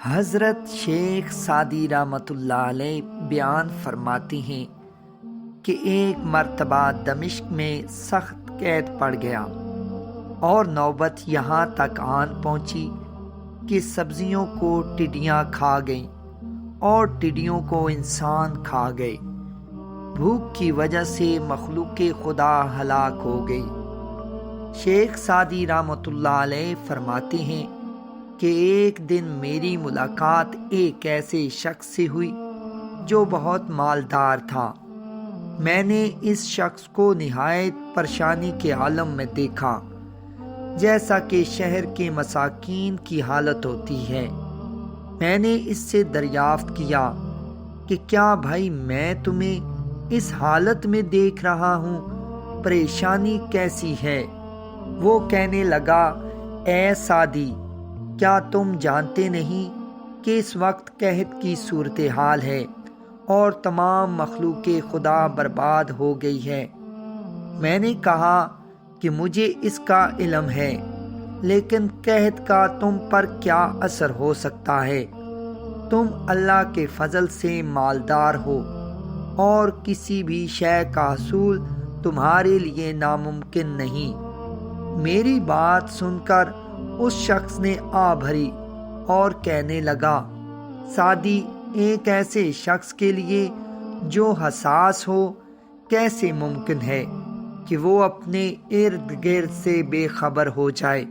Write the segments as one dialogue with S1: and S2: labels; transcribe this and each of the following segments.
S1: حضرت شیخ سعدی رحمۃ اللہ علیہ بیان فرماتے ہیں کہ ایک مرتبہ دمشق میں سخت قید پڑ گیا اور نوبت یہاں تک آن پہنچی کہ سبزیوں کو ٹڈیاں کھا گئیں اور ٹڈیوں کو انسان کھا گئے۔ بھوک کی وجہ سے مخلوق خدا ہلاک ہو گئی۔ شیخ سعدی رحمۃ اللہ علیہ فرماتے ہیں کہ ایک دن میری ملاقات ایک ایسے شخص سے ہوئی جو بہت مالدار تھا۔ میں نے اس شخص کو نہایت پریشانی کے عالم میں دیکھا، جیسا کہ شہر کے مساکین کی حالت ہوتی ہے۔ میں نے اس سے دریافت کیا کہ کیا بھائی میں تمہیں اس حالت میں دیکھ رہا ہوں، پریشانی کیسی ہے؟ وہ کہنے لگا، اے سعدی، کیا تم جانتے نہیں کہ اس وقت قحط کی صورتحال ہے اور تمام مخلوق خدا برباد ہو گئی ہے؟ میں نے کہا کہ مجھے اس کا علم ہے، لیکن قحط کا تم پر کیا اثر ہو سکتا ہے؟ تم اللہ کے فضل سے مالدار ہو اور کسی بھی شے کا حصول تمہارے لیے ناممکن نہیں۔ میری بات سن کر اس شخص نے آ بھری اور کہنے لگا، سعدی، ایک ایسے شخص کے لیے جو حساس ہو کیسے ممکن ہے کہ وہ اپنے ارد گرد سے بے خبر ہو جائے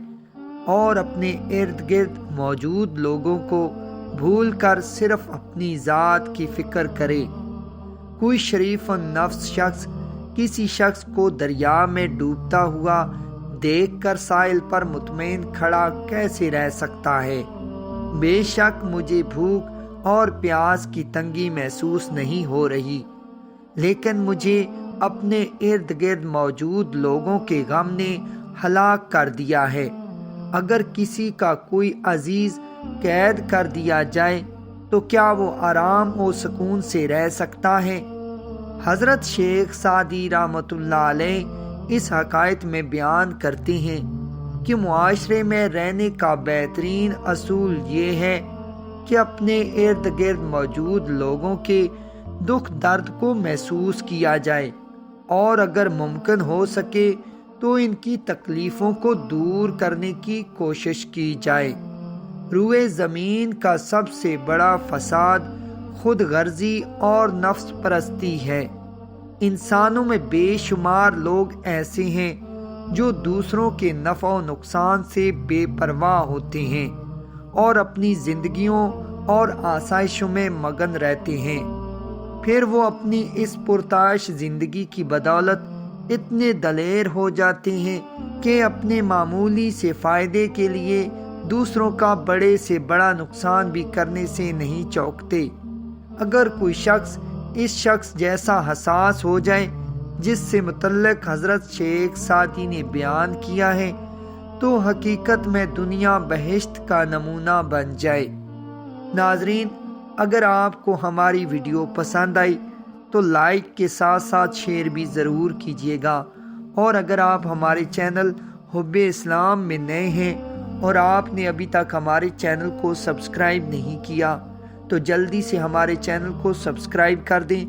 S1: اور اپنے ارد گرد موجود لوگوں کو بھول کر صرف اپنی ذات کی فکر کرے؟ کوئی شریف النفس شخص کسی شخص کو دریا میں ڈوبتا ہوا دیکھ کر ساحل پر مطمئن کھڑا کیسے رہ سکتا ہے؟ بے شک مجھے بھوک اور پیاس کی تنگی محسوس نہیں ہو رہی، لیکن مجھے اپنے ارد گرد موجود لوگوں کے غم نے ہلاک کر دیا ہے۔ اگر کسی کا کوئی عزیز قید کر دیا جائے تو کیا وہ آرام و سکون سے رہ سکتا ہے؟ حضرت شیخ سعدی رحمۃ اللہ علیہ اس حقائق میں بیان کرتے ہیں کہ معاشرے میں رہنے کا بہترین اصول یہ ہے کہ اپنے ارد گرد موجود لوگوں کے دکھ درد کو محسوس کیا جائے اور اگر ممکن ہو سکے تو ان کی تکلیفوں کو دور کرنے کی کوشش کی جائے۔ روئے زمین کا سب سے بڑا فساد خود غرضی اور نفس پرستی ہے۔ انسانوں میں بے شمار لوگ ایسے ہیں جو دوسروں کے نفع و نقصان سے بے پرواہ ہوتے ہیں اور اپنی زندگیوں اور آسائشوں میں مگن رہتے ہیں۔ پھر وہ اپنی اس پرتعش زندگی کی بدولت اتنے دلیر ہو جاتے ہیں کہ اپنے معمولی سے فائدے کے لیے دوسروں کا بڑے سے بڑا نقصان بھی کرنے سے نہیں چوکتے۔ اگر کوئی شخص اس شخص جیسا حساس ہو جائے جس سے متعلق حضرت شیخ سعدی نے بیان کیا ہے تو حقیقت میں دنیا بہشت کا نمونہ بن جائے۔ ناظرین، اگر آپ کو ہماری ویڈیو پسند آئی تو لائک کے ساتھ ساتھ شیئر بھی ضرور کیجیے گا، اور اگر آپ ہمارے چینل حب اسلام میں نئے ہیں اور آپ نے ابھی تک ہمارے چینل کو سبسکرائب نہیں کیا تو جلدی سے ہمارے چینل کو سبسکرائب کر دیں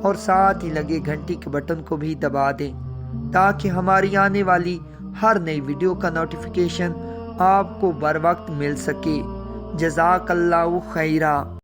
S1: اور ساتھ ہی لگے گھنٹی کے بٹن کو بھی دبا دیں تاکہ ہماری آنے والی ہر نئی ویڈیو کا نوٹیفیکیشن آپ کو بر وقت مل سکے۔ جزاک اللہ خیرہ۔